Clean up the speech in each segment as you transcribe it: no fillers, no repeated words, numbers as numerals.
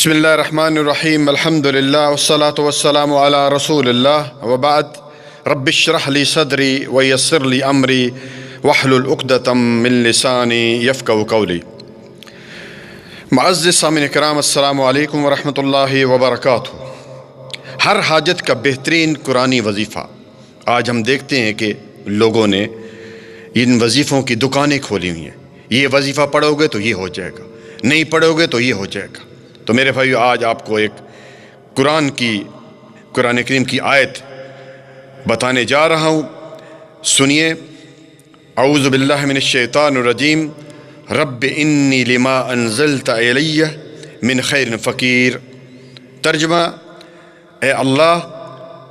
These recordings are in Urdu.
بسم اللہ الرحمن الرحیم الحمد للہ والصلاة والسلام علی رسول اللہ وبعد رب اشرح لی صدری ویسر لی امری واحلل عقدۃ من لسانی یفقہوا قولی۔ معزز سامعین کرام، السلام علیکم ورحمۃ اللہ وبرکاتہ۔ ہر حاجت کا بہترین قرآنی وظیفہ۔ آج ہم دیکھتے ہیں کہ لوگوں نے ان وظیفوں کی دکانیں کھولی ہوئی ہیں۔ یہ وظیفہ پڑھو گے تو یہ ہو جائے گا، نہیں پڑھو گے تو یہ ہو جائے گا۔ تو میرے بھائیو، آج آپ کو ایک قرآن کریم کی آیت بتانے جا رہا ہوں، سنیے۔ اعوذ باللہ من الشیطان الرجیم، رب انی لما انزلت الی من خیر فقیر۔ ترجمہ: اے اللہ،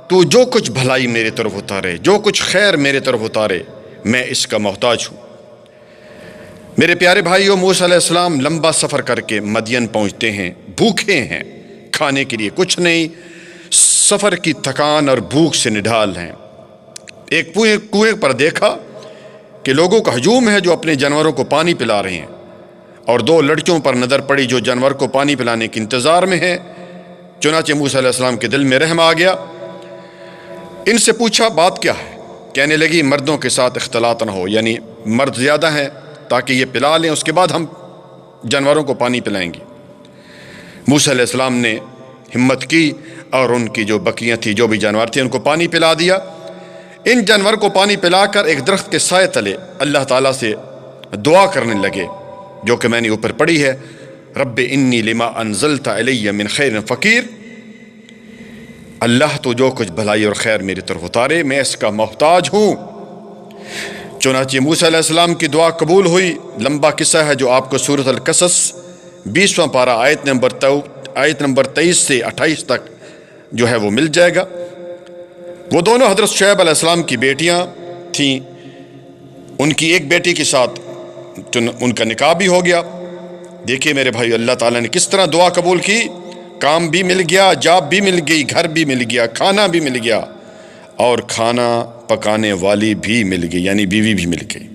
تو جو کچھ بھلائی میرے طرف اتارے، جو کچھ خیر میرے طرف اتارے، میں اس کا محتاج ہوں۔ میرے پیارے بھائیو، موسیٰ علیہ السلام لمبا سفر کر کے مدین پہنچتے ہیں، بھوکے ہیں، کھانے کے لیے کچھ نہیں، سفر کی تھکان اور بھوک سے نڈھال ہیں۔ ایک کنویں پر دیکھا کہ لوگوں کا ہجوم ہے جو اپنے جانوروں کو پانی پلا رہے ہیں، اور دو لڑکیوں پر نظر پڑی جو جانور کو پانی پلانے کے انتظار میں ہیں۔ چنانچہ موسیٰ علیہ السلام کے دل میں رحم آ گیا۔ ان سے پوچھا بات کیا ہے؟ کہنے لگی مردوں کے ساتھ اختلاط نہ ہو، یعنی مرد زیادہ ہیں تاکہ یہ پلا لیں، اس کے بعد ہم جانوروں کو پانی پلائیں گے۔ موسیٰ علیہ السلام نے ہمت کی اور ان کی جو بکریاں تھیں، جو بھی جانور تھے، ان کو پانی پلا دیا۔ ان جانور کو پانی پلا کر ایک درخت کے سائے تلے اللہ تعالیٰ سے دعا کرنے لگے، جو کہ میں نے اوپر پڑھی ہے، رب انی لما انزلت الی من خیر فقیر۔ اللہ، تو جو کچھ بھلائی اور خیر میری طرف اتارے، میں اس کا محتاج ہوں۔ چنانچہ موسیٰ علیہ السلام کی دعا قبول ہوئی۔ لمبا قصہ ہے جو آپ کو سورۃ القصص 20واں پارہ آیت نمبر 23 سے 28 تک جو ہے وہ مل جائے گا۔ وہ دونوں حضرت شعیب علیہ السلام کی بیٹیاں تھیں۔ ان کی ایک بیٹی کے ساتھ ان کا نکاح بھی ہو گیا۔ دیکھیے میرے بھائی، اللہ تعالیٰ نے کس طرح دعا قبول کی۔ کام بھی مل گیا، جاب بھی مل گئی، گھر بھی مل گیا، کھانا بھی مل گیا، اور کھانا پکانے والی بھی مل گئی، یعنی بیوی بھی مل گئی۔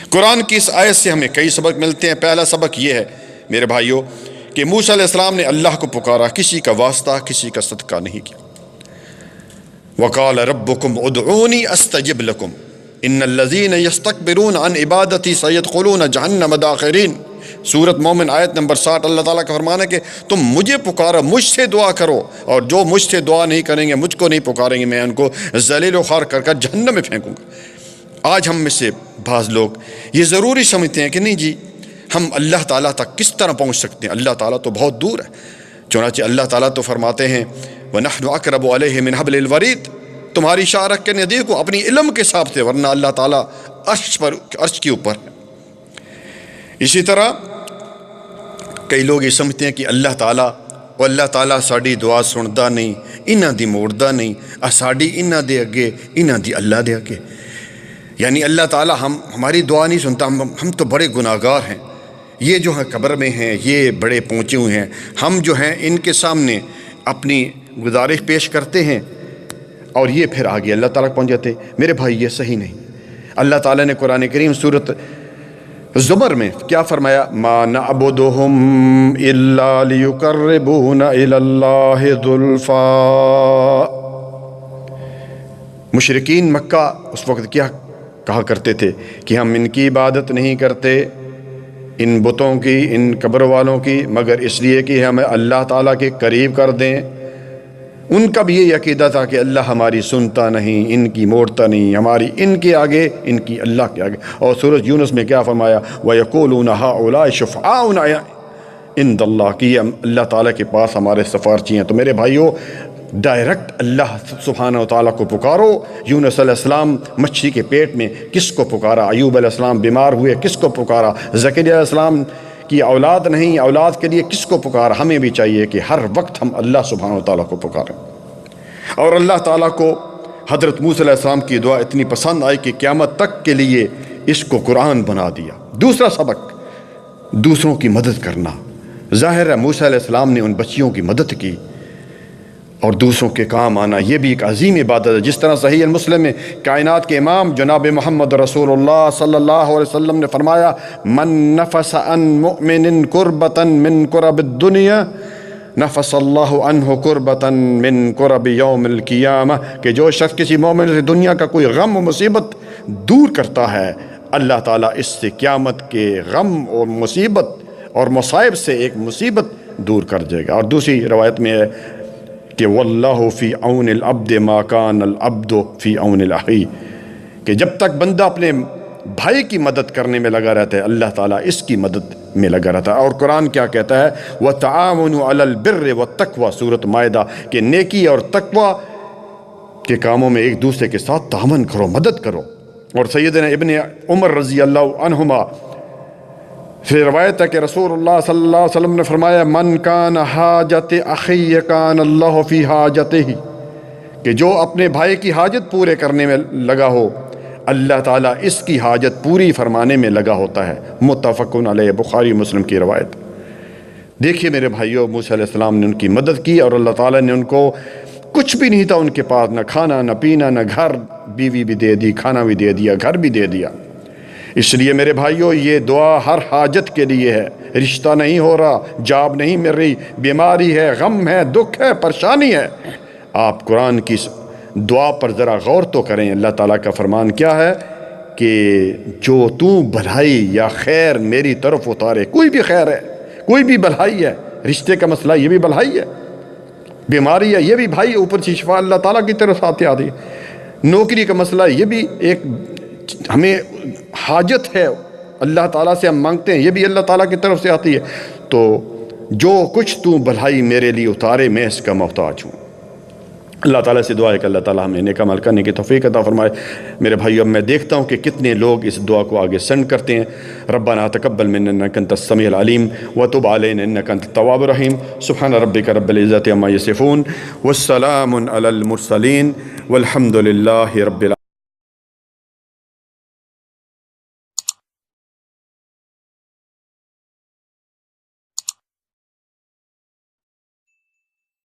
قرآن کی اس آیت سے ہمیں کئی سبق ملتے ہیں۔ پہلا سبق یہ ہے میرے بھائیوں کہ موسیٰ علیہ السلام نے اللہ کو پکارا، کسی کا واسطہ، کسی کا صدقہ نہیں کیا۔ وَقَالَ رَبُّكُمْ ادْعُونِي أَسْتَجِبْ لَكُمْ إِنَّ الَّذِينَ يَسْتَكْبِرُونَ عَنْ عِبَادَتِي سَيَدْخُلُونَ جَهَنَّمَ دَاخِرِينَ۔ سورۃ مومن آیت نمبر 60۔ اللہ تعالیٰ کا فرمان ہے کہ تم مجھے پکارو، مجھ سے دعا کرو، اور جو مجھ سے دعا نہیں کریں گے، مجھ کو نہیں پکاریں گے، میں ان کو ذلیل و خوار کر جہنم میں پھینکوں گا۔ آج ہم میں سے بعض لوگ یہ ضروری سمجھتے ہیں کہ نہیں جی، ہم اللہ تعالیٰ تک کس طرح پہنچ سکتے ہیں، اللہ تعالیٰ تو بہت دور ہے۔ چنانچہ اللہ تعالیٰ تو فرماتے ہیں وَنَحْنُ أَقْرَبُ إِلَيْهِ مِنْ حَبْلِ الْوَرِيدِ، تمہاری شارک کے نزدیک ہو اپنی علم کے حساب سے، ورنہ اللہ تعالیٰ عرش کے اوپر ہے۔ اسی طرح کئی لوگ یہ سمجھتے ہیں کہ اللہ تعالیٰ ساڑی دعا سنتا نہیں، انہاں دی موڑتا نہیں، ساڑی انہاں دے اگے، انہاں دی اللہ دے اگے، یعنی اللہ تعالیٰ ہماری دعا نہیں سنتا، ہم تو بڑے گناہگار ہیں، یہ جو ہیں قبر میں ہیں، یہ بڑے پہنچے ہوئے ہیں، ہم جو ہیں ان کے سامنے اپنی گزارش پیش کرتے ہیں اور یہ پھر آگے اللہ تعالیٰ پہنچ جاتے ہیں۔ میرے بھائی، یہ صحیح نہیں۔ اللہ تعالیٰ نے قرآن کریم سورۃ زمر میں کیا فرمایا؟ ما نعبدهم الا ليقربونا الى الله زلفا۔ مشرکین مکہ اس وقت کیا کہا کرتے تھے کہ ہم ان کی عبادت نہیں کرتے، ان بتوں کی، ان قبر والوں کی، مگر اس لیے کہ ہمیں اللہ تعالیٰ کے قریب کر دیں۔ ان کا بھی یہ عقیدہ تھا کہ اللہ ہماری سنتا نہیں، ان کی موڑتا نہیں، ہماری ان کے آگے، ان کی اللہ کے آگے۔ اور سورۃ یونس میں کیا فرمایا؟ وَيَقُولُونَ هَؤُلَاءِ شُفَعَاؤُنَا عِندَ اللَّهِ، کہ یہ اللہ تعالیٰ کے پاس ہمارے سفارچی ہیں۔ تو میرے بھائیوں، ڈائریکٹ اللہ سبحانہ و تعالیٰ کو پکارو۔ یونس علیہ السلام مچھلی کے پیٹ میں کس کو پکارا؟ ایوب علیہ السلام بیمار ہوئے، کس کو پکارا؟ زکریا علیہ السلام کی اولاد نہیں، اولاد کے لیے کس کو پکارا؟ ہمیں بھی چاہیے کہ ہر وقت ہم اللہ سبحانہ و تعالیٰ کو پکاریں۔ اور اللہ تعالیٰ کو حضرت موسیٰ علیہ السلام کی دعا اتنی پسند آئی کہ قیامت تک کے لیے اس کو قرآن بنا دیا۔ دوسرا سبق، دوسروں کی مدد کرنا۔ ظاہر ہے موسیٰ علیہ السلام نے ان بچیوں کی مدد کی، اور دوسروں کے کام آنا یہ بھی ایک عظیم عبادت ہے۔ جس طرح صحیح مسلم میں کائنات کے امام جناب محمد رسول اللہ صلی اللہ علیہ وسلم نے فرمایا، من نفس عن مؤمن کربتا من کرب الدنیا نفس اللہ عنہ کربتا من کرب یوم القیامہ، کہ جو شخص کسی مومن سے دنیا کا کوئی غم و مصیبت دور کرتا ہے، اللہ تعالیٰ اس سے قیامت کے غم اور مصیبت اور مصائب سے ایک مصیبت دور کر دے گا۔ اور دوسری روایت میں ہے کہ واللہ فی عون العبد ما کان العبد فی عون الاخی، کہ جب تک بندہ اپنے بھائی کی مدد کرنے میں لگا رہتا ہے، اللہ تعالیٰ اس کی مدد میں لگا رہتا ہے۔ اور قرآن کیا کہتا ہے؟ وَتَعَاوَنُوا عَلَى الْبِرِّ وَالتَّقْوَى، سورۃ مائدہ، کہ نیکی اور تقوی کے کاموں میں ایک دوسرے کے ساتھ تعاون کرو، مدد کرو۔ اور سیدنا ابن عمر رضی اللہ عنہما پھر روایت ہے کہ رسول اللہ صلی اللہ علیہ وسلم نے فرمایا من کان حاجت اخی کان اللہ فی حاجتہ، کہ جو اپنے بھائی کی حاجت پورے کرنے میں لگا ہو، اللہ تعالیٰ اس کی حاجت پوری فرمانے میں لگا ہوتا ہے۔ متفقن علیہ، بخاری مسلم کی روایت۔ دیکھیے میرے بھائیوں، موسیٰ علیہ السلام نے ان کی مدد کی، اور اللہ تعالیٰ نے ان کو کچھ بھی نہیں تھا ان کے پاس، نہ کھانا نہ پینا نہ گھر، بیوی بھی دے دی، کھانا بھی دے دیا، گھر بھی دے دیا۔ اس لیے میرے بھائیوں، یہ دعا ہر حاجت کے لیے ہے۔ رشتہ نہیں ہو رہا، جاب نہیں مل رہی، بیماری ہے، غم ہے، دکھ ہے، پریشانی ہے، آپ قرآن کی دعا پر ذرا غور تو کریں۔ اللہ تعالیٰ کا فرمان کیا ہے کہ جو تو بھلائی یا خیر میری طرف اتارے، کوئی بھی خیر ہے، کوئی بھی بھلائی ہے، رشتے کا مسئلہ یہ بھی بھلائی ہے، بیماری ہے یہ بھی بھائی اوپر سے شفا اللہ تعالیٰ کی طرف آتی ہے، نوکری کا مسئلہ یہ بھی ایک ہمیں حاجت ہے، اللہ تعالیٰ سے ہم مانگتے ہیں، یہ بھی اللہ تعالیٰ کی طرف سے آتی ہے۔ تو جو کچھ تو بھلائی میرے لیے اتارے، میں اس کا محتاج ہوں۔ اللہ تعالیٰ سے دعا ہے کہ اللہ تعالیٰ ہمیں نیک عمل کرنے کی توفیق عطا فرمائے۔ میرے بھائیو، اب میں دیکھتا ہوں کہ کتنے لوگ اس دعا کو آگے سینڈ کرتے ہیں۔ ربنا تقبل منا انک انت السمیع العلیم وتب علینا انک انت التواب الرحیم۔ سبحان ربک رب العزۃ عما یصفون والسلام علی المرسلین والحمد للہ رب العالمین۔